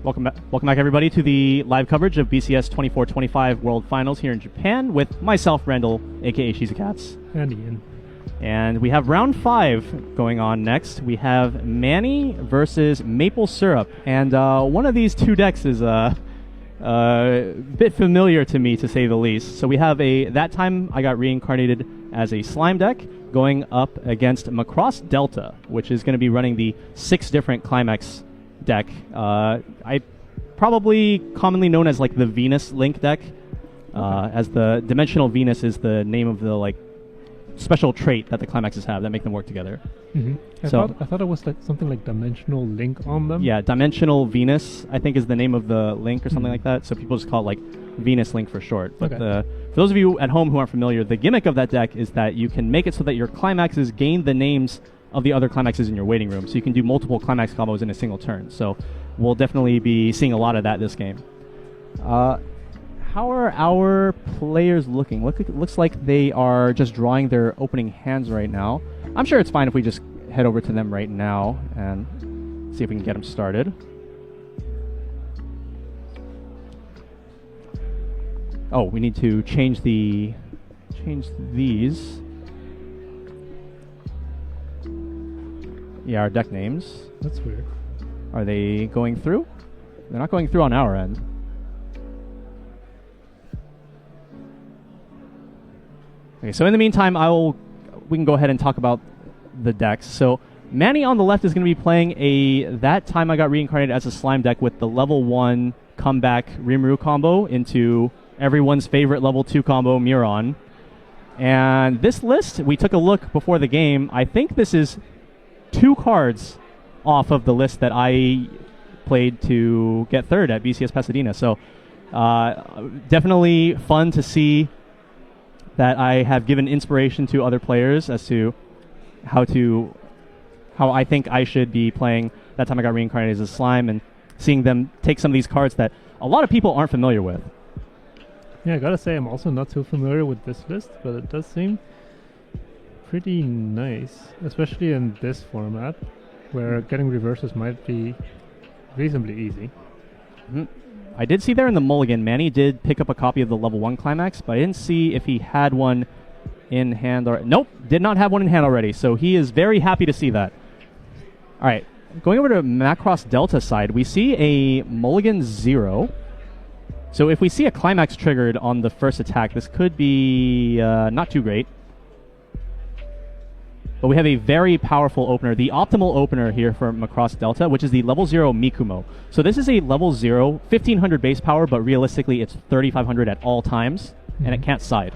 Welcome back, everybody, to the live coverage of BCS 24-25 World Finals here in Japan with myself, Randall, aka Shizukats. And Ian. And we have round 5 going on next. We have Manny versus Maple Syrup. And one of these two decks is a bit familiar to me, to say the least. So we have that time I got reincarnated as a slime deck going up against Macross Delta, which is going to be running the 6 different Climax deck. I probably commonly known as like the Venus Link deck, as the Dimensional Venus is the name of the like special trait that the Climaxes have that make them work together. Mm-hmm. I thought it was like something like Dimensional Link on them. Yeah, Dimensional Venus I think is the name of the link or something like that. So people just call it like Venus Link for short. But for those of you at home who aren't familiar, the gimmick of that deck is that you can make it so that your Climaxes gain the names of the other Climaxes in your waiting room, so you can do multiple Climax combos in a single turn. So we'll definitely be seeing a lot of that this game. How are our players looking? Looks like they are just drawing their opening hands right now. I'm sure it's fine if we just head over to them right now and see if we can get them started. Oh, we need to change these. Yeah, our deck names. That's weird. Are they going through? They're not going through on our end. Okay, so in the meantime, we can go ahead and talk about the decks. So Manny on the left is going to be playing that time I got reincarnated as a slime deck with the level 1 comeback Rimuru combo into everyone's favorite level 2 combo Muron. And this list, we took a look before the game. I think this is 2 cards off of the list that I played to get third at BCS Pasadena. So definitely fun to see that I have given inspiration to other players as to how I think I should be playing that time I got reincarnated as a slime, and seeing them take some of these cards that a lot of people aren't familiar with. Yeah, I gotta say I'm also not too familiar with this list, but it does seem pretty nice, especially in this format where getting reverses might be reasonably easy. Mm-hmm. I did see there in the mulligan, Manny did pick up a copy of the level 1 Climax, but I didn't see if he had one in hand. Nope, did not have one in hand already, so he is very happy to see that. All right, going over to Macross Delta side, we see a mulligan 0. So if we see a Climax triggered on the first attack, this could be not too great. But we have a very powerful opener, the optimal opener here for Macross Delta, which is the level 0 Mikumo. So this is a level 0, 1500 base power, but realistically it's 3500 at all times, and it can't side.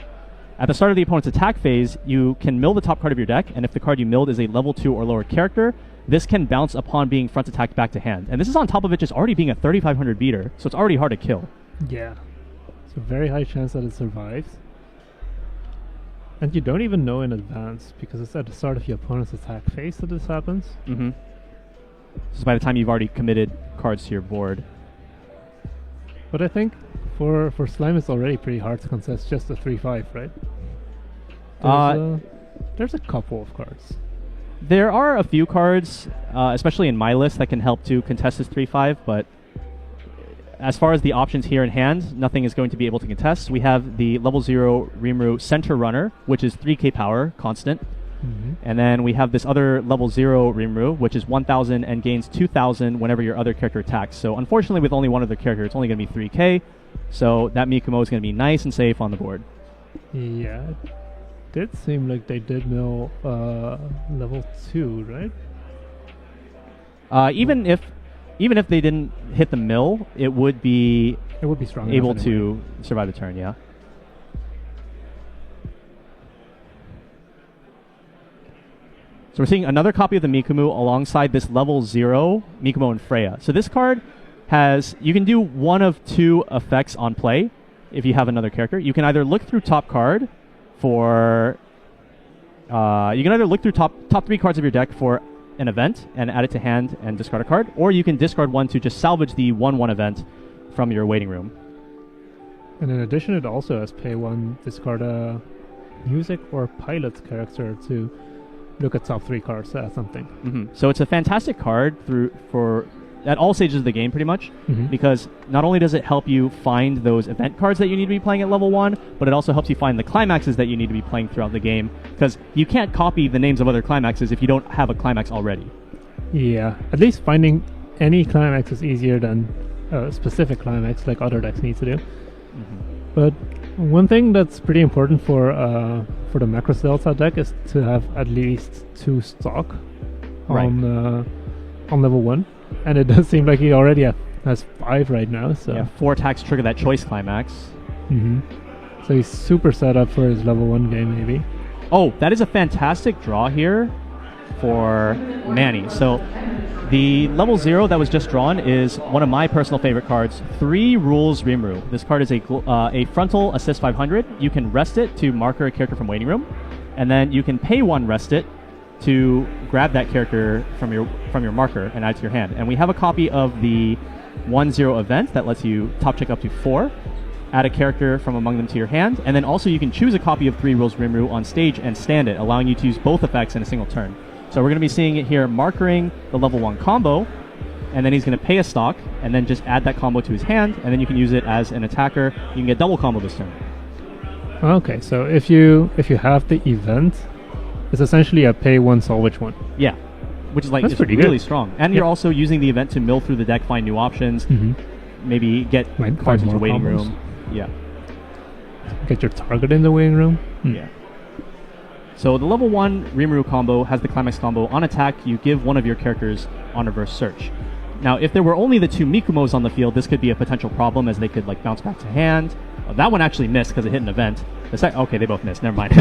At the start of the opponent's attack phase, you can mill the top card of your deck, and if the card you milled is a level 2 or lower character, this can bounce upon being front attacked back to hand. And this is on top of it just already being a 3500 beater, so it's already hard to kill. Yeah. It's a very high chance that it survives. And you don't even know in advance, because it's at the start of your opponent's attack phase that this happens. Mm-hmm. So by the time you've already committed cards to your board. But I think for slime it's already pretty hard to contest just a 3-5, right? There's a couple of cards. There are a few cards, especially in my list, that can help to contest this 3-5, but as far as the options here in hand, nothing is going to be able to contest. We have the level 0 Rimuru Center Runner, which is 3k power, constant. Mm-hmm. And then we have this other level 0 Rimuru, which is 1000 and gains 2000 whenever your other character attacks. So unfortunately, with only one other character, it's only going to be 3k. So that Mikumo is going to be nice and safe on the board. Yeah, it did seem like they did mill level 2, right? Even if they didn't hit the mill, it would be strong able enough to survive the turn, yeah. So we're seeing another copy of the Mikumo alongside this level 0 Mikumo and Freya. So this card you can do one of 2 effects on play if you have another character. You can either look through top card for... you can either look through top 3 cards of your deck for an event and add it to hand and discard a card, or you can discard one to just salvage the 1/1 event from your waiting room. And in addition, it also has pay 1, discard a music or pilot character to look at top 3 cards, something. Mm-hmm. So it's a fantastic card for at all stages of the game, pretty much, Mm-hmm. because not only does it help you find those event cards that you need to be playing at level 1, but it also helps you find the climaxes that you need to be playing throughout the game, because you can't copy the names of other climaxes if you don't have a climax already. Yeah, at least finding any climax is easier than a specific climax like other decks need to do. But one thing that's pretty important for the Macros Delta deck is to have at least 2 stock on level 1, and it does seem like he already has 5 right now. So Yeah, 4 attacks trigger that choice climax. So he's super set up for his level 1 game, maybe. Oh, that is a fantastic draw here for Manny. So the level 0 that was just drawn is one of my personal favorite cards, 3 Rules Rimuru. This card is a frontal assist 500. You can rest it to marker a character from waiting room, and then you can pay 1 rest it to grab that character from your marker and add to your hand. And we have a copy of the 1/0 event that lets you top check up to 4, add a character from among them to your hand, and then also you can choose a copy of 3 Rules Rimuru on stage and stand it, allowing you to use both effects in a single turn. So we're going to be seeing it here, markering the level 1 combo, and then he's going to pay a stock, and then just add that combo to his hand, and then you can use it as an attacker. You can get double combo this turn. Okay, so if you have the event, it's essentially a pay 1 salvage 1. Yeah, which is like That's it's pretty really good. strong. And Yeah. you're also using the event to mill through the deck, find new options, maybe get Might cards find into more waiting combos. room. Yeah, Get your target in the waiting room. yeah. So the level 1 Rimuru combo has the climax combo. On attack, you give one of your characters on reverse search. Now, if there were only the 2 Mikumos on the field, this could be a potential problem, as they could like bounce back to hand. Oh, that one actually missed because it hit an event. Okay, they both missed. Never mind.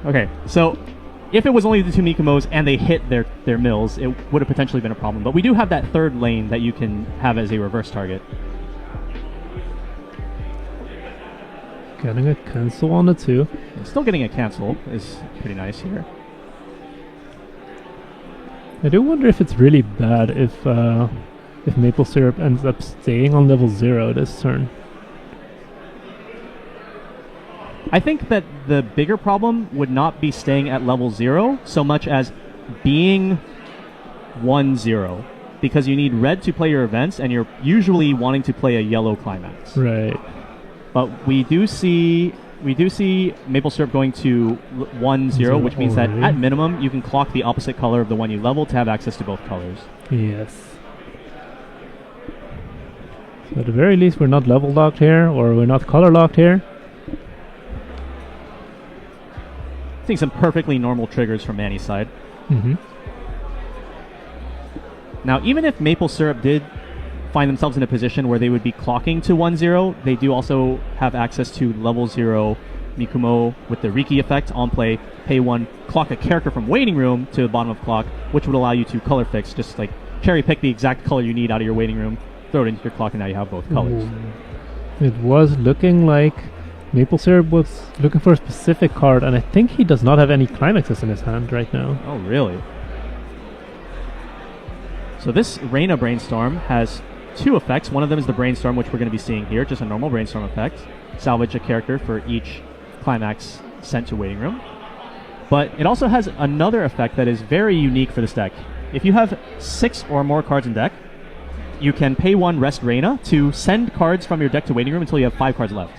Okay, so if it was only the 2 Mikumos and they hit their mills, it would have potentially been a problem. But we do have that third lane that you can have as a reverse target. Getting a cancel on the 2. Still getting a cancel is pretty nice here. I do wonder if it's really bad if Maple Syrup ends up staying on level 0 this turn. I think that the bigger problem would not be staying at level 0 so much as being 1/0, because you need red to play your events, and you're usually wanting to play a yellow climax. Right. But we do see Maple Syrup going to 1/0, which means that already. at minimum you can clock the opposite color of the one you level to have access to both colors. Yes. So at the very least, we're not level locked here, or we're not color locked here. Seeing some perfectly normal triggers from Manny's side. Now, even if Maple Syrup did find themselves in a position where they would be clocking to 1/0, they do also have access to level 0 Mikumo with the Riki effect on play, pay 1, clock a character from waiting room to the bottom of clock, which would allow you to color fix, just like cherry pick the exact color you need out of your waiting room, throw it into your clock, and now you have both colors. It was looking like Maple Syrup was looking for a specific card, and I think he does not have any climaxes in his hand right now. Oh, really? So this Reina Brainstorm has 2 effects. One of them is the Brainstorm, which we're going to be seeing here, just a normal Brainstorm effect. Salvage a character for each climax sent to waiting room. But it also has another effect that is very unique for this deck. If you have 6 or more cards in deck, you can pay 1 Rest Reina to send cards from your deck to waiting room until you have 5 cards left.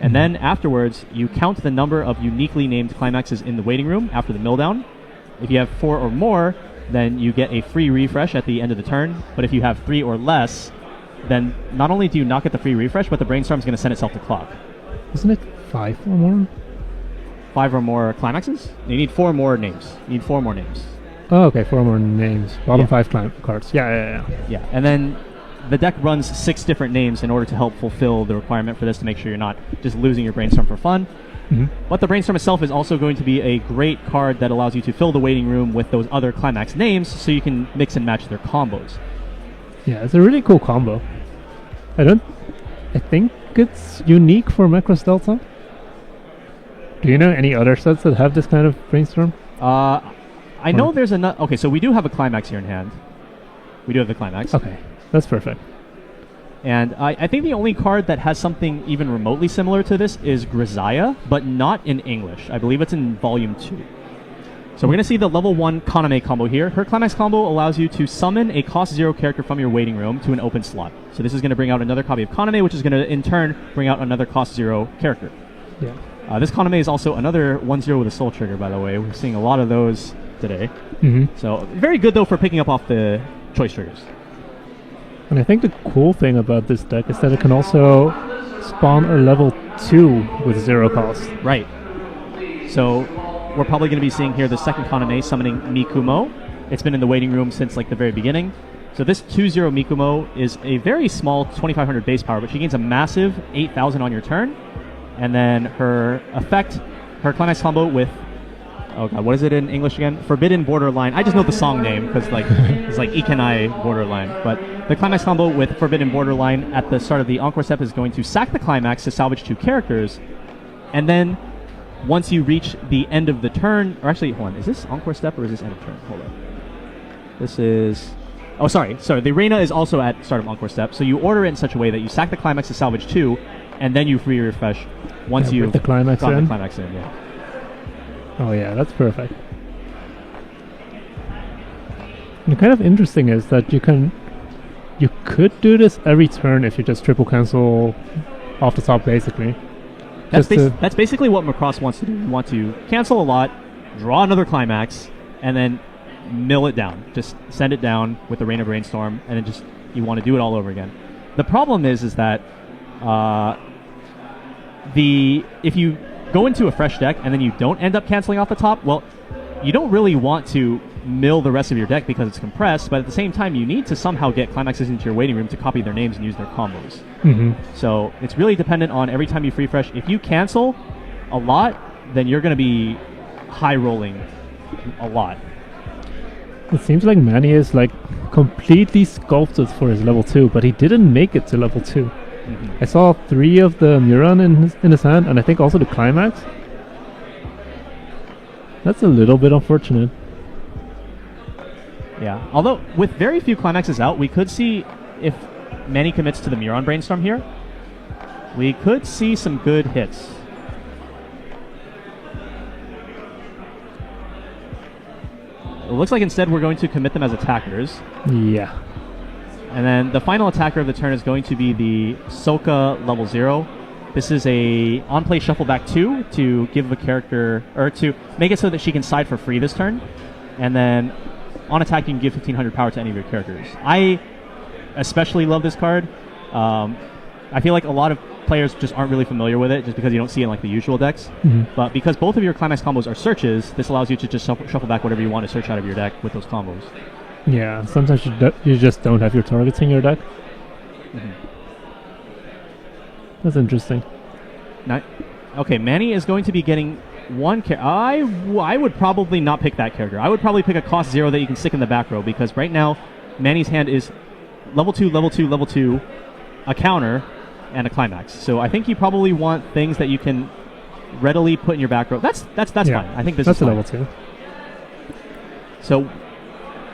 And then afterwards, you count the number of uniquely named climaxes in the waiting room after the mill down. If you have 4 or more, then you get a free refresh at the end of the turn. But if you have 3 or less, then not only do you not get the free refresh, but the Brainstorm is going to send itself to clock. Isn't it 5 or more? 5 or more climaxes? You need 4 more names. You need 4 more names. Oh, okay, 4 more names. Bottom Yeah. 5 cards. Yeah. Yeah, and then the deck runs 6 different names in order to help fulfill the requirement for this, to make sure you're not just losing your Brainstorm for fun. But the Brainstorm itself is also going to be a great card that allows you to fill the waiting room with those other climax names, so you can mix and match their combos. Yeah, it's a really cool combo. I think it's unique for Macros Delta. Do you know any other sets that have this kind of Brainstorm? I know there's another... Okay, so we do have a climax here in hand. We do have the climax. Okay, that's perfect. And I think the only card that has something even remotely similar to this is Grisaya, but not in English. I believe it's in Volume 2. So we're going to see the level 1 Kaname combo here. Her climax combo allows you to summon a cost 0 character from your waiting room to an open slot. So this is going to bring out another copy of Kaname, which is going to in turn bring out another cost 0 character. Yeah. This Kaname is also another 1-0 with a soul trigger, by the way. We're seeing a lot of those today. So very good though for picking up off the choice triggers. And I think the cool thing about this deck is that it can also spawn a level 2 with 0 cost. Right. So we're probably going to be seeing here the second Kaname summoning Mikumo. It's been in the waiting room since like the very beginning. So this 2-0 Mikumo is a very small 2500 base power, but she gains a massive 8000 on your turn. And then her effect, her climax combo with, oh god, what is it in English again? Forbidden Borderline. I just know the song name because like it's like Ikenai Borderline. But the climax combo with Forbidden Borderline at the start of the Encore step is going to sack the climax to salvage 2 characters. And then once you reach the end of the turn, or actually, hold on, is this Encore step or is this end of turn? Hold on. This is, oh sorry, the Reina is also at start of Encore step. So you order it in such a way that you sack the climax to salvage 2, and then you free refresh once you've the climax gotten in. the climax in, yeah. Oh yeah, that's perfect. And the kind of interesting is that you could do this every turn if you just triple cancel off the top, basically. That's basically what Macross wants to do. You want to cancel a lot, draw another climax, and then mill it down. Just send it down with the Rain of Brainstorm, and then just you want to do it all over again. The problem is that if you go into a fresh deck and then you don't end up canceling off the top, well, you don't really want to mill the rest of your deck because it's compressed, but at the same time you need to somehow get climaxes into your waiting room to copy their names and use their combos. So it's really dependent on every time you free fresh. If you cancel a lot, then you're going to be high rolling a lot. It seems like Manny is like completely sculpted for his level 2, but he didn't make it to level 2. I saw 3 of the Muron in his hand, and I think also the climax. That's a little bit unfortunate. Yeah, although with very few climaxes out, we could see if Manny commits to the Muron Brainstorm here, we could see some good hits. It looks like instead we're going to commit them as attackers. Yeah. And then the final attacker of the turn is going to be the Soka level 0. This is a on-play shuffle back 2 to give a character, or to make it so that she can side for free this turn. And then on attack you can give 1500 power to any of your characters. I especially love this card. I feel like a lot of players just aren't really familiar with it just because you don't see it in like the usual decks. But because both of your climax combos are searches, this allows you to just shuffle back whatever you want to search out of your deck with those combos. Yeah, sometimes you just don't have your targets in your deck. That's interesting. Now, okay, Manny is going to be getting one character. I would probably not pick that character. I would probably pick a cost 0 that you can stick in the back row, because right now Manny's hand is level 2, level 2, level 2, a counter, and a climax. So I think you probably want things that you can readily put in your back row. That's fine. I think this is fine. That's a level 2. So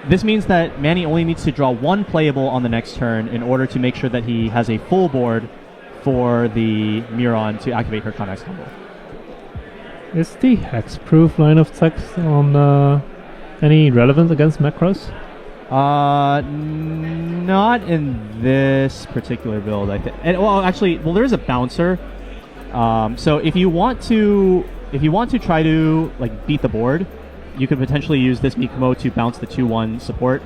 this means that Manny only needs to draw 1 playable on the next turn in order to make sure that he has a full board for the Muron to activate her climax combo. Is the hexproof line of text on any relevant against Macross? Not in this particular build, I think. Well, actually, there is a bouncer. So if you want to try to like beat the board, you could potentially use this Mikumo to bounce the 2-1 support.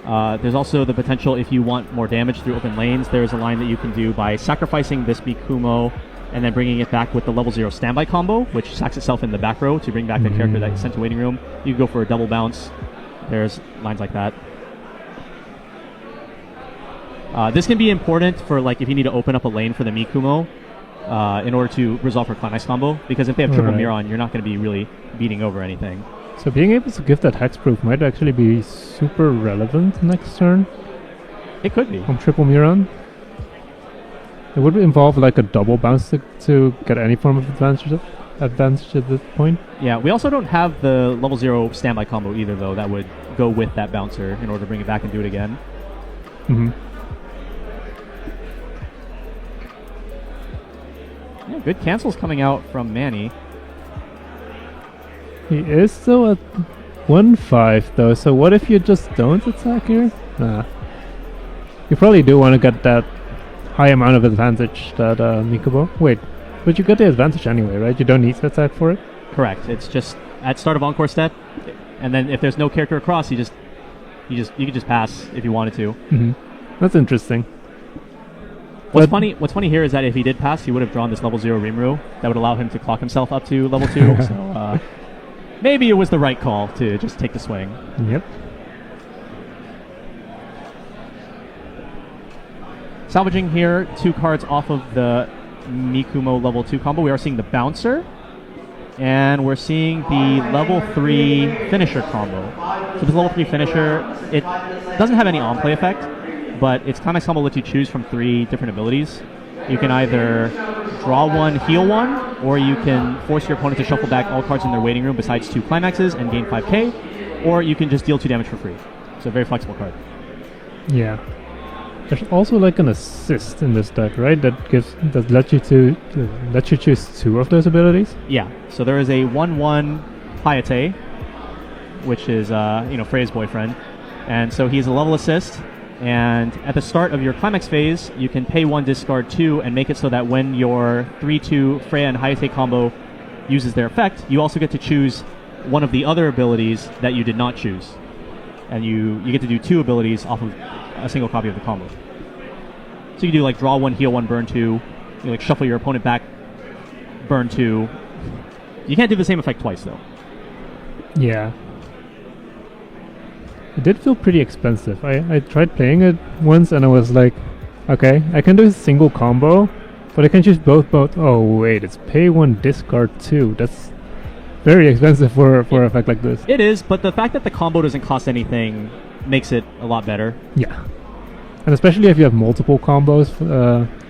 There's also the potential, if you want more damage through open lanes, there's a line that you can do by sacrificing this Mikumo and then bringing it back with the level 0 standby combo, which sacks itself in the back row to bring back the character that you sent to waiting room. You can go for a double bounce. There's lines like that. This can be important for like if you need to open up a lane for the Mikumo in order to resolve her climax combo, because if they have triple Muron, you're not going to be really beating over anything. So being able to give that hexproof might actually be super relevant next turn. It could be. On triple Muron. It would involve like a double bounce to get any form of advantage at this point. Yeah, we also don't have the level 0 standby combo either, though, that would go with that bouncer in order to bring it back and do it again. Yeah, good cancels coming out from Manny. He is still at 1-5 though, so what if you just don't attack here? Nah. You probably do want to get that high amount of advantage that Mikubo. Wait, but you get the advantage anyway, right? You don't need to attack for it? Correct. It's just at start of Encore step, and then if there's no character across, you could just pass if you wanted to. Mm-hmm. That's interesting. What's funny here is that if he did pass, he would have drawn this level 0 Rimuru. That would allow him to clock himself up to level 2. So maybe it was the right call to just take the swing. Yep. Salvaging here 2 cards off of the Mikumo level 2 combo. We are seeing the Bouncer, and we're seeing the level 3 Finisher combo. So this level 3 Finisher, it doesn't have any on-play effect, but its climax combo lets you choose from 3 different abilities. You can either draw 1, heal 1, or you can force your opponent to shuffle back all cards in their waiting room besides 2 climaxes and gain 5k, or you can just deal 2 damage for free. So a very flexible card. Yeah. There's also like an assist in this deck, right? That lets you choose 2 of those abilities. Yeah. So there is a 1/1 Hayate, which is Freya's boyfriend, and so he's a level assist. And at the start of your climax phase, you can pay 1, discard 2, and make it so that when your 3/2 Freya and Hayate combo uses their effect, you also get to choose one of the other abilities that you did not choose, and you get to do 2 abilities off of a single copy of the combo. So you can do like draw 1, heal 1, burn 2. You like shuffle your opponent back, burn 2. You can't do the same effect twice though. Yeah. It did feel pretty expensive. I tried playing it once and I was like, okay, I can do a single combo, but I can choose both. Oh wait, it's pay 1, discard 2. That's very expensive for an effect like this. It is, but the fact that the combo doesn't cost anything makes it a lot better. Yeah. And especially if you have multiple combos,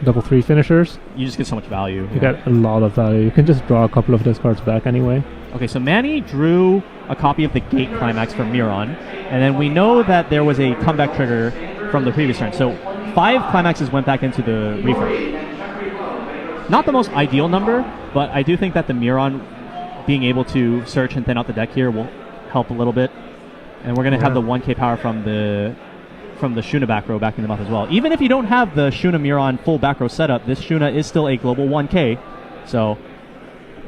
level 3 finishers. You just get so much value. You get a lot of value. You can just draw a couple of those cards back anyway. Okay, so Manny drew a copy of the Gate Climax from Miron, and then we know that there was a comeback trigger from the previous turn. So 5 climaxes went back into the refresh. Not the most ideal number, but I do think that the Miron being able to search and thin out the deck here will help a little bit. And we're going to have the 1k power from the Shuna back row backing them up as well. Even if you don't have the Shuna Miron full back row setup, this Shuna is still a global 1k. So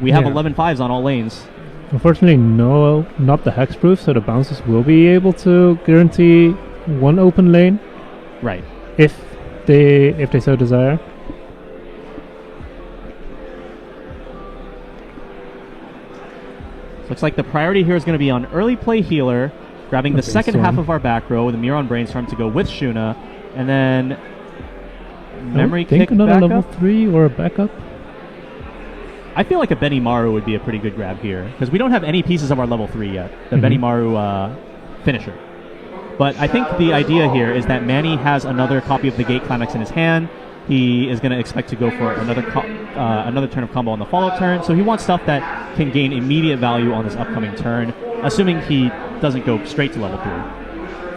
we have 11 5s on all lanes. Unfortunately, no, not the hexproof, so the bouncers will be able to guarantee 1 open lane. Right. If they so desire. Looks like the priority here is going to be on early play healer, grabbing the second half of our back row, the Miron Brainstorm to go with Shuna, and then Memory Kick another level backup? 3 or a backup? I feel like a Benimaru would be a pretty good grab here, because we don't have any pieces of our level 3 yet, the Benimaru finisher. But I think the idea here is that Manny has another copy of the Gate Climax in his hand. He is going to expect to go for another turn of combo on the follow-up turn, so he wants stuff that can gain immediate value on this upcoming turn, assuming he doesn't go straight to level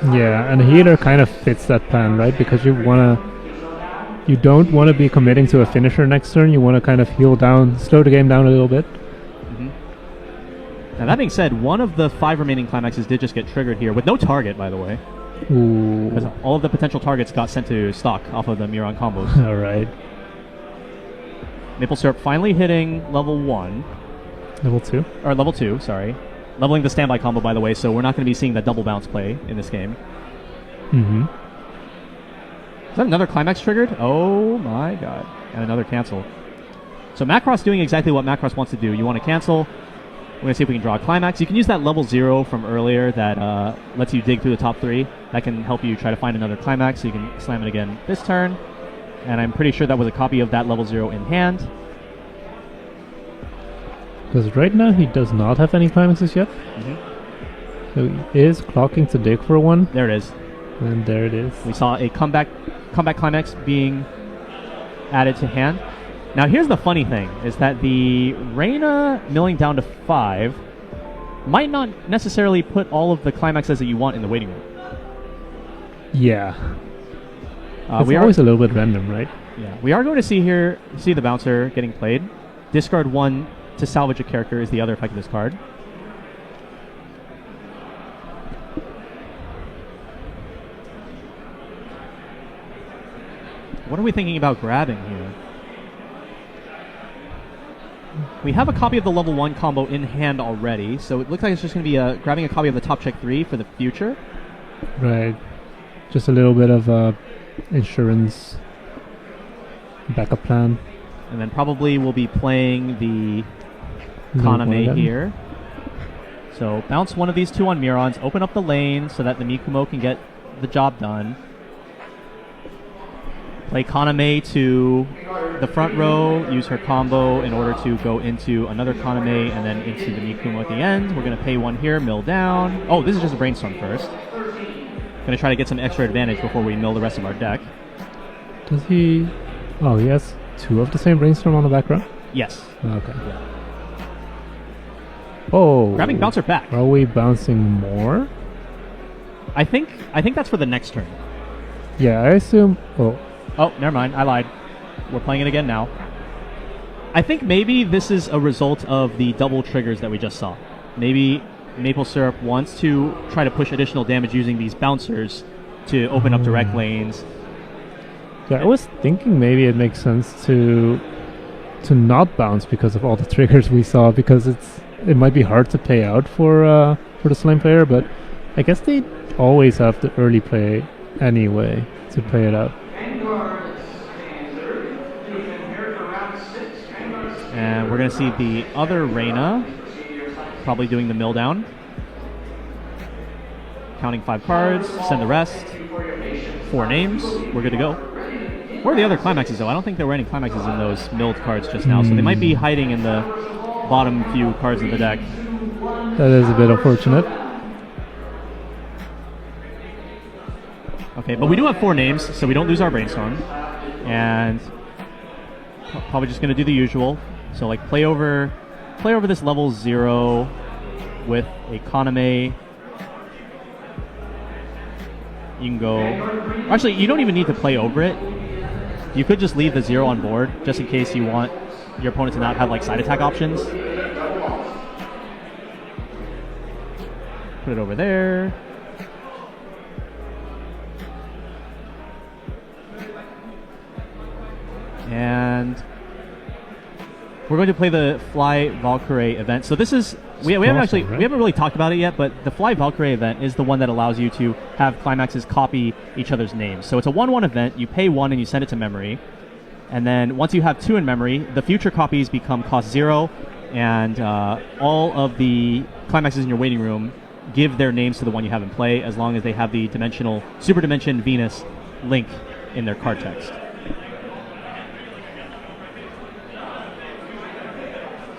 3. Yeah, and healer kind of fits that plan, right? Because you don't want to be committing to a finisher next turn. You want to kind of heal down, slow the game down a little bit. Now that being said, one of the 5 remaining climaxes did just get triggered here with no target, by the way. Ooh. Because all of the potential targets got sent to stock off of the Miron combos. Alright. Maple Syrup finally hitting level 1. Level 2? Or level 2, sorry. Leveling the standby combo, by the way, so we're not going to be seeing that double bounce play in this game. Is that another climax triggered? Oh my god. And another cancel. So Macross doing exactly what Macross wants to do. You want to cancel. We're going to see if we can draw a climax. You can use that level 0 from earlier that lets you dig through the top 3. That can help you try to find another climax, so you can slam it again this turn. And I'm pretty sure that was a copy of that level 0 in hand. Because right now he does not have any climaxes yet. So he is clocking to dig for one. There it is. And there it is. We saw a comeback climax being added to hand. Now here's the funny thing, is that the Reyna milling down to 5 might not necessarily put all of the climaxes that you want in the waiting room. Yeah. It's always a little bit random, right? Yeah. We are going to see the bouncer getting played. Discard 1 to salvage a character is the other effect of this card. What are we thinking about grabbing here? We have a copy of the level 1 combo in hand already, so it looks like it's just going to be grabbing a copy of the top check 3 for the future. Right. Just a little bit of insurance backup plan. And then probably we'll be playing the Kaname here. So bounce one of these 2 on Mirons, open up the lane so that the Mikumo can get the job done. Play Kaname to the front row, use her combo in order to go into another Kaname and then into the Mikumo at the end. We're going to pay 1 here, mill down. Oh, this is just a brainstorm first. Going to try to get some extra advantage before we mill the rest of our deck. Does he... Oh, he has 2 of the same brainstorm on the back row? Yes. Okay. Oh. Grabbing bouncer back. Are we bouncing more? I think that's for the next turn. Yeah, I assume... Oh, never mind. I lied. We're playing it again now. I think maybe this is a result of the double triggers that we just saw. Maybe Maple Syrup wants to try to push additional damage using these bouncers to open up direct lanes. Yeah, I was thinking maybe it makes sense to not bounce because of all the triggers we saw, because it might be hard to pay out for the Slime player, but I guess they always have the early play anyway to pay it out. And we're going to see the other Reina probably doing the mill down. Counting 5 cards, send the rest. 4 names, we're good to go. Where are the other climaxes though? I don't think there were any climaxes in those milled cards just now, so they might be hiding in the bottom few cards of the deck. That is a bit unfortunate. Okay, but we do have 4 names, so we don't lose our brainstorm. And probably just going to do the usual. So like play over this level 0 with a Kaname. You can go... Actually, you don't even need to play over it. You could just leave the 0 on board, just in case you want your opponent to not have like side attack options. Put it over there. And we're going to play the Fly Valkyrie event. So this is we haven't really talked about it yet, but the Fly Valkyrie event is the one that allows you to have climaxes copy each other's names. So it's a 1/1 event. You pay 1 and you send it to memory, and then once you have 2 in memory, the future copies become cost 0, and all of the climaxes in your waiting room give their names to the one you have in play, as long as they have the Super Dimension Venus link in their card text.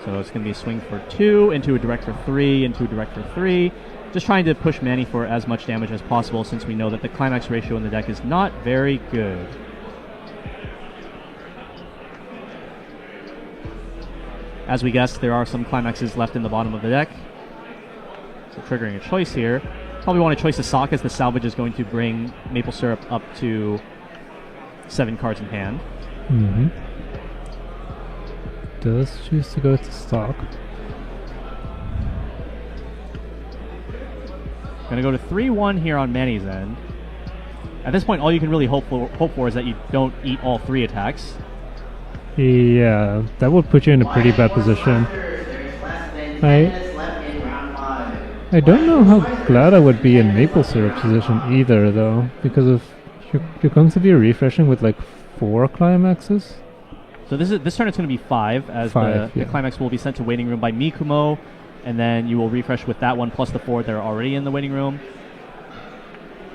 So it's going to be a swing for 2, into a director 3, into a director 3. Just trying to push Manny for as much damage as possible, since we know that the climax ratio in the deck is not very good. As we guessed, there are some climaxes left in the bottom of the deck. So triggering a choice here. Probably want to choice the Sock, as the salvage is going to bring Maple Syrup up to 7 cards in hand. Mm-hmm. Does choose to go to stock. Gonna go to 3-1 here on Manny's end. At this point, all you can really hope for is that you don't eat all 3 attacks. Yeah, that would put you in a pretty bad position. I don't know how glad I would be in Maple Syrup's position either, though, because of you're going to be refreshing with like 4 climaxes. So this turn it's going to be 5, as the climax will be sent to waiting room by Mikumo, and then you will refresh with that one plus the 4 that are already in the waiting room.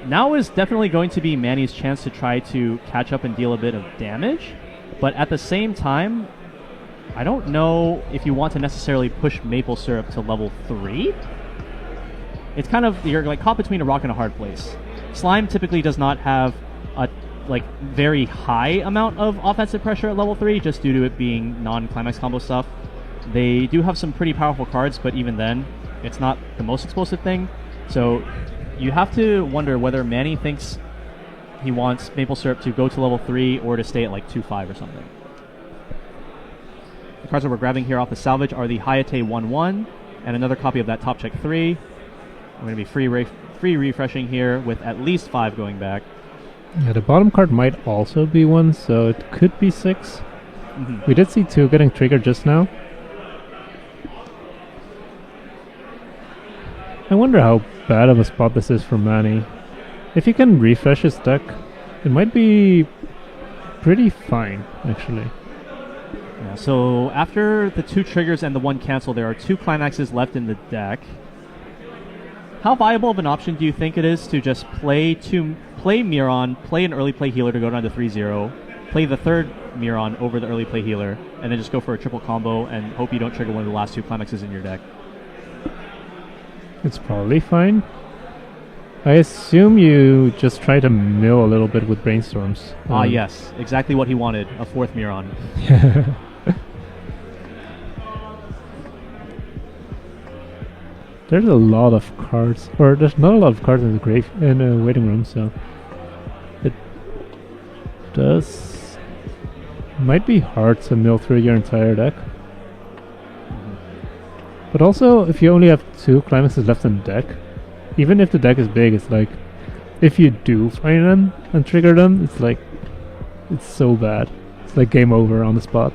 Now is definitely going to be Manny's chance to try to catch up and deal a bit of damage, but at the same time, I don't know if you want to necessarily push Maple Syrup to level 3. It's kind of, you're like caught between a rock and a hard place. Slime typically does not have a very high amount of offensive pressure at level 3, just due to it being non-climax combo stuff. They do have some pretty powerful cards, but even then, it's not the most explosive thing. So you have to wonder whether Manny thinks he wants Maple Syrup to go to level 3 or to stay at like 2-5 or something. The cards that we're grabbing here off the salvage are the Hayate 1/1 and another copy of that Top Check 3. We're going to be free refreshing here with at least 5 going back. Yeah, the bottom card might also be 1, so it could be 6. We did see 2 getting triggered just now. I wonder how bad of a spot this is for Manny. If he can refresh his deck, it might be pretty fine, actually. Yeah, so after the 2 triggers and the 1 cancel, there are 2 climaxes left in the deck. How viable of an option do you think it is to just play Miron, play an early play healer to go down to 3-0, play the 3rd Miron over the early play healer, and then just go for a triple combo and hope you don't trigger one of the last 2 climaxes in your deck? It's probably fine. I assume you just try to mill a little bit with brainstorms. Yes, exactly what he wanted, a 4th Miron. There's a lot of cards, or there's not a lot of cards in the waiting room, so it might be hard to mill through your entire deck. But also, if you only have 2 climaxes left in the deck, even if the deck is big, it's like, if you do find them and trigger them, it's like, it's so bad. It's like game over on the spot.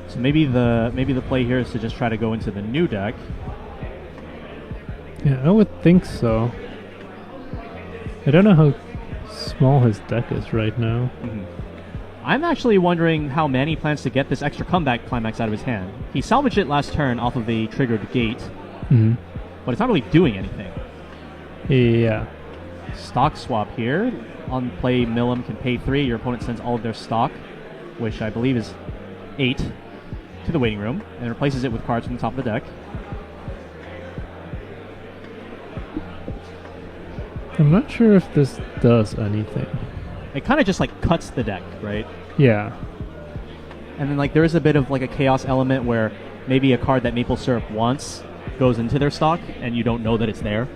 So maybe the play here is to just try to go into the new deck. Yeah, I would think so. I don't know how small his deck is right now. I'm actually wondering how Manny plans to get this extra comeback climax out of his hand. He salvaged it last turn off of a triggered gate, but it's not really doing anything. Yeah. Stock swap here. On play, Milim can pay 3. Your opponent sends all of their stock, which I believe is 8, to the waiting room, and replaces it with cards from the top of the deck. I'm not sure if this does anything. It kind of just like cuts the deck, right? Yeah. And then like there is a bit of like a chaos element where maybe a card that Maple Syrup wants goes into their stock, and you don't know that it's there.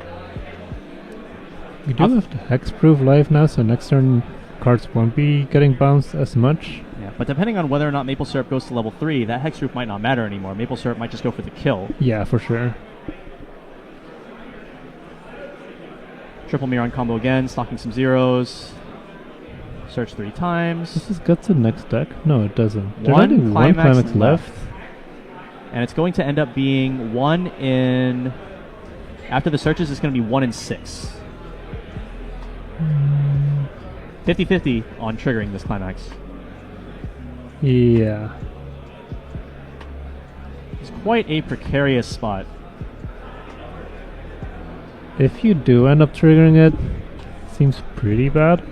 We do have the hexproof life now, so next turn cards won't be getting bounced as much. Yeah, but depending on whether or not Maple Syrup goes to level 3, that hexproof might not matter anymore. Maple Syrup might just go for the kill. Yeah, for sure. Triple Miron combo again, stocking some zeros. Search 3 times. Does this get to the next deck? No, it doesn't. There's One only one climax left. And it's going to end up being 1 in... After the searches, it's going to be 1 in 6. 50-50 on triggering this climax. Yeah. It's quite a precarious spot. If you do end up triggering it, seems pretty bad.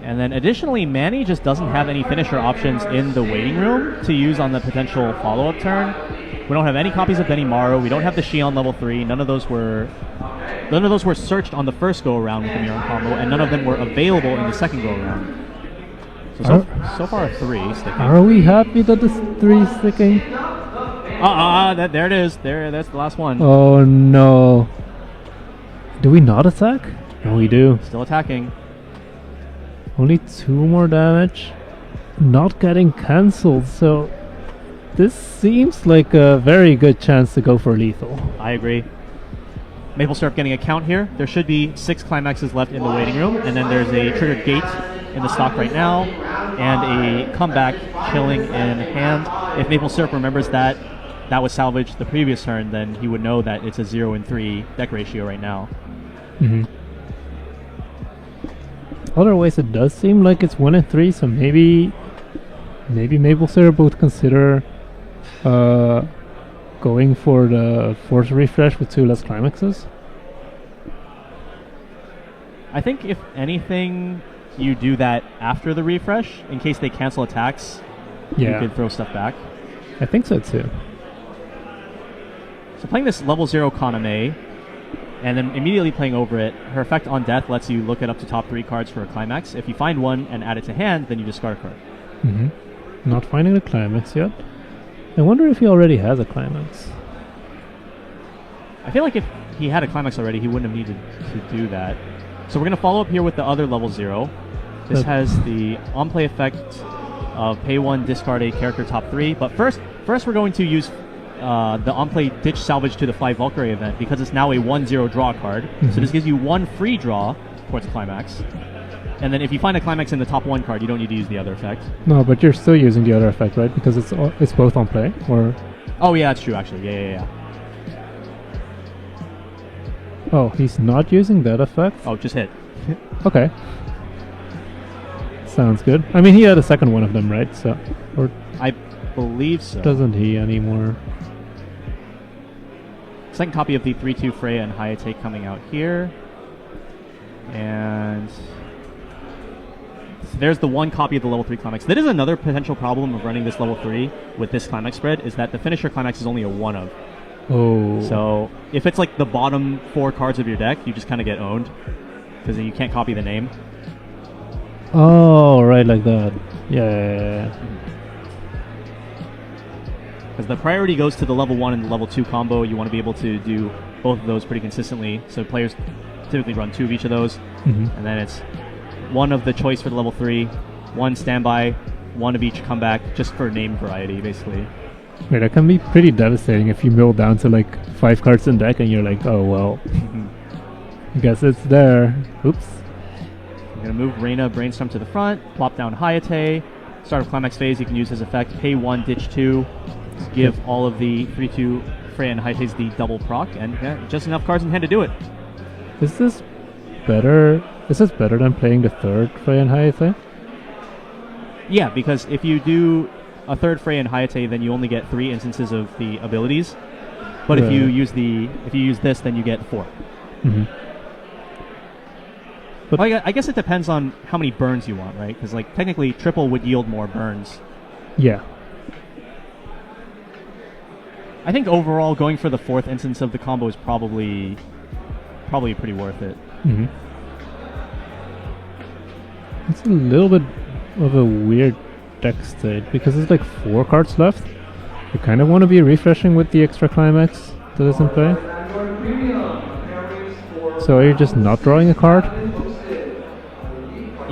And then additionally, Manny just doesn't have any finisher options in the waiting room to use on the potential follow-up turn. We don't have any copies of Benimaru. We don't have the Shion level 3. None of those were searched on the first go-around with the Miron combo, and none of them were available in the second go-around. So far 3 sticking. Are we happy that the 3 is sticking? There it is. That's the last one. Oh no. Do we not attack? No, we do. Still attacking. Only 2 more damage. Not getting cancelled, so this seems like a very good chance to go for lethal. I agree. Maple Syrup getting a count here. There should be 6 climaxes left in the waiting room, and then there's a triggered gate in the stock right now, and a comeback chilling in hand. If Maple Syrup remembers that was salvaged the previous turn, then he would know that it's a 0 and 3 deck ratio right now. Otherwise, it does seem like it's 1 and 3, so maybe Maple Syrup would consider going for the force refresh with 2 less climaxes. I think if anything, you do that after the refresh in case they cancel attacks. Yeah, you could throw stuff back. I think so too. So playing this level 0 Kaname, and then immediately playing over it, her effect on death lets you look it up to top 3 cards for a climax. If you find one and add it to hand, then you discard a card. Not finding the climax yet. I wonder if he already has a climax. I feel like if he had a climax already, he wouldn't have needed to do that. So we're going to follow up here with the other level 0. This has the on-play effect of pay 1, discard a character top 3. But first we're going to use the on-play Ditch Salvage to the Fly Valkyrie event because it's now a 1-0 draw card. So this gives you one free draw towards Climax. And then if you find a Climax in the top one card, you don't need to use the other effect. No, but you're still using the other effect, right? Because it's both on play, or... Oh, yeah, that's true, actually. Yeah. Oh, he's not using that effect? Oh, just hit. Okay. Sounds good. I mean, he had a second one of them, right? So, or I believe so. doesn't he anymore? Second copy of the 3-2 Freya and Hayate coming out here. And so there's the one copy of the level 3 Climax. That is another potential problem of running this level 3 with this Climax spread, is that the finisher Climax is only a 1 of. Oh. So if it's like the bottom 4 cards of your deck, you just kind of get owned because you can't copy the name. Oh, right, like that. Yeah. Because the priority goes to the level 1 and the level 2 combo. You want to be able to do both of those pretty consistently. So players typically run 2 of each of those. And then it's 1 of the choice for the level 3, 1 standby, 1 of each comeback, just for name variety, basically. Wait, that can be pretty devastating if you mill down to like 5 cards in deck and you're like, oh, well, I guess it's there. Oops. You're going to move Reina Brainstorm to the front, plop down Hayate. Start of Climax phase, you can use his effect, pay 1, ditch 2, give all of the 3-2 Freya and Hayate's the double proc, and just enough cards in hand to do it. Is this better? Is this better than playing the third Freya and Hayate? Yeah, because if you do a third Freya and Hayate, then you only get 3 instances of the abilities. But if you use this, then you get 4. But I guess it depends on how many burns you want, right? Because like technically, triple would yield more burns. Yeah. I think overall, going for the 4th instance of the combo is probably pretty worth it. It's a little bit of a weird deck state because there's like 4 cards left. You kind of want to be refreshing with the extra Climax that is in play. So are you just not drawing a card?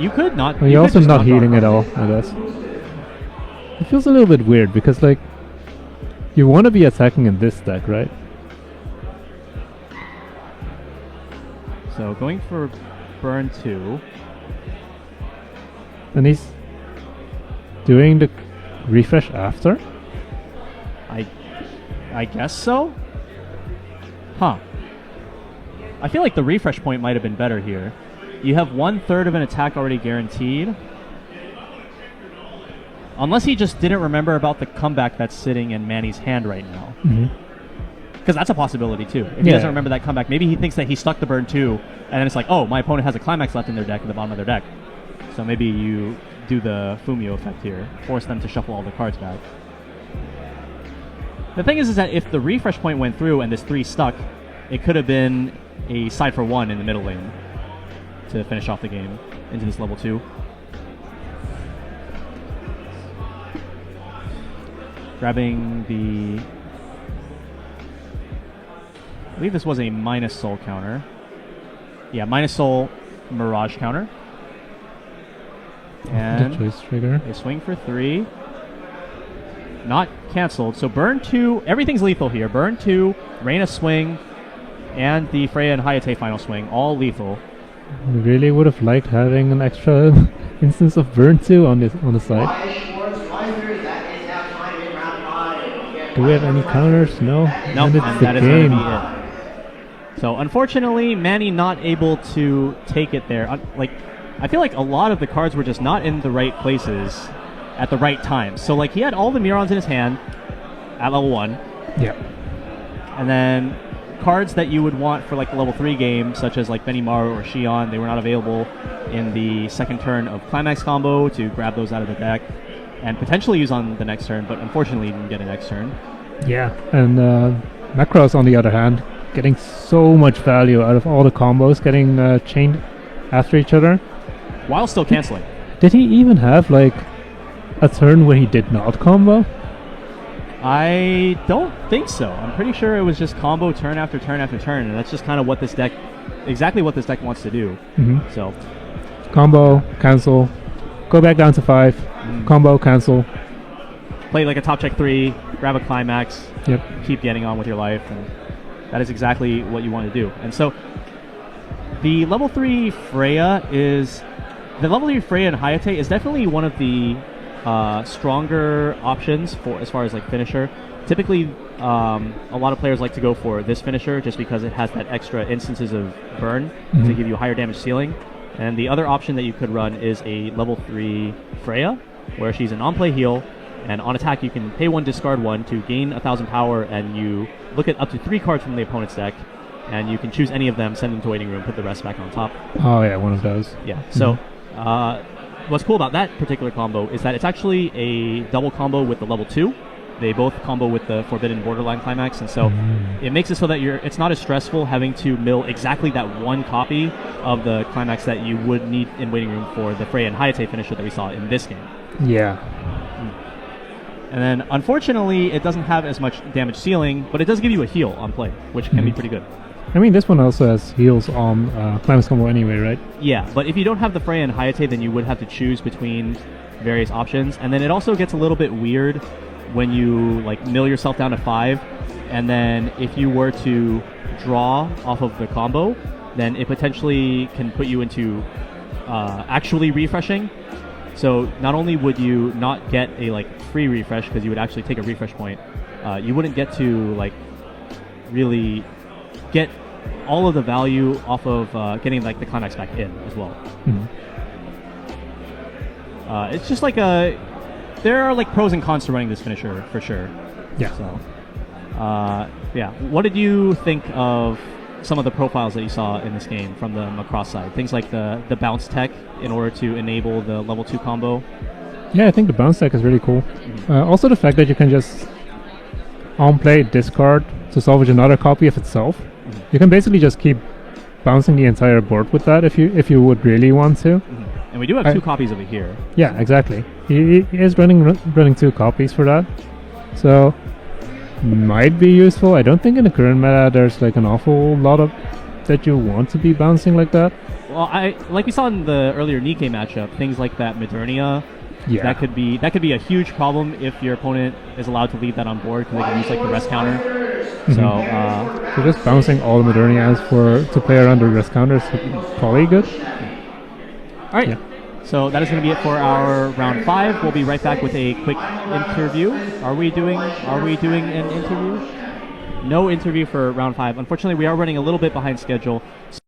You could not. Well, you're also not healing at all, I guess. It feels a little bit weird because like you want to be attacking in this deck, right? So going for burn 2. And he's doing the refresh after? I guess so? Huh. I feel like the refresh point might have been better here. You have 1/3 of an attack already guaranteed. Unless he just didn't remember about the comeback that's sitting in Manny's hand right now. Because that's a possibility too. If he doesn't remember that comeback, maybe he thinks that he stuck the burn 2, and then it's like, oh, my opponent has a Climax left in their deck at the bottom of their deck. So maybe you do the Fumio effect here, force them to shuffle all the cards back. The thing is that if the refresh point went through and this 3 stuck, it could have been a side for 1 in the middle lane to finish off the game into this level 2. Grabbing the... I believe this was a minus soul counter. Yeah, minus soul Mirage counter. And the choice trigger. They swing for 3. Not cancelled. So burn 2. Everything's lethal here. Burn 2, Reina swing, and the Freya and Hayate final swing. All lethal. I really would have liked having an extra instance of burn 2 on the side. Schwarz, that is now time in round 5. Do we have any counters? No. No, And it's and the that is going to game. be it. So unfortunately, Manny not able to take it there. I feel like a lot of the cards were just not in the right places at the right time. So like he had all the Mirons in his hand at level 1. Yeah. And then cards that you would want for like the level 3 game, such as like Benimaru or Shion, they were not available in the second turn of Climax combo to grab those out of the deck and potentially use on the next turn, but unfortunately you didn't get a next turn. Yeah. And Macross, on the other hand, getting so much value out of all the combos getting chained after each other. While still canceling. Did he even have like a turn where he did not combo? I don't think so. I'm pretty sure it was just combo turn after turn after turn, and that's just kind of what this deck, exactly what this deck wants to do. So, combo, cancel, go back down to 5, combo, cancel. play like a top check 3, grab a climax, Yep. keep getting on with your life, and that is exactly what you want to do. And so the level 3 Freya and Hayate is definitely one of the stronger options for as far as like finisher. Typically, a lot of players like to go for this finisher just because it has that extra instances of burn to give you higher damage ceiling. And the other option that you could run is a level 3 Freya, where she's an on-play heal, and on attack you can pay 1, discard 1 to gain 1,000 power, and you look at up to 3 cards from the opponent's deck, and you can choose any of them, send them to waiting room, put the rest back on top. Oh yeah, one of those. Yeah. So what's cool about that particular combo is that it's actually a double combo with the level 2. They both combo with the Forbidden Borderline Climax, and so it makes it so that it's not as stressful having to mill exactly that one copy of the Climax that you would need in waiting room for the Freya and Hayate finisher that we saw in this game. Yeah. And then, unfortunately, it doesn't have as much damage ceiling, but it does give you a heal on play, which can be pretty good. I mean, this one also has heals on Climax combo anyway, right? Yeah, but if you don't have the Freya and Hayate, then you would have to choose between various options, and then it also gets a little bit weird when you like mill yourself down to 5, and then if you were to draw off of the combo, then it potentially can put you into actually refreshing. So not only would you not get a like free refresh because you would actually take a refresh point, you wouldn't get to like really get all of the value off of getting like the climax back in as well. It's just like there are like pros and cons to running this finisher for sure. Yeah. So, yeah. What did you think of some of the profiles that you saw in this game from the Macross side? Things like the bounce tech in order to enable the level 2 combo. Yeah, I think the bounce tech is really cool. Also the fact that you can just on play discard to salvage another copy of itself. You can basically just keep bouncing the entire board with that if you would really want to. And we do have 2 copies of it here. Yeah, exactly. He is running 2 copies for that, so might be useful. I don't think in the current meta there's like an awful lot of that you want to be bouncing like that. Well, like we saw in the earlier Nikkei matchup, things like that Modernia. Yeah. That could be a huge problem if your opponent is allowed to leave that on board because they can use like the rest counter. So just bouncing all the Modernias to play around the rest counters is probably good. All right. Yeah. So that is going to be it for our round 5. We'll be right back with a quick interview. Are we doing an interview? No interview for round 5. Unfortunately, we are running a little bit behind schedule.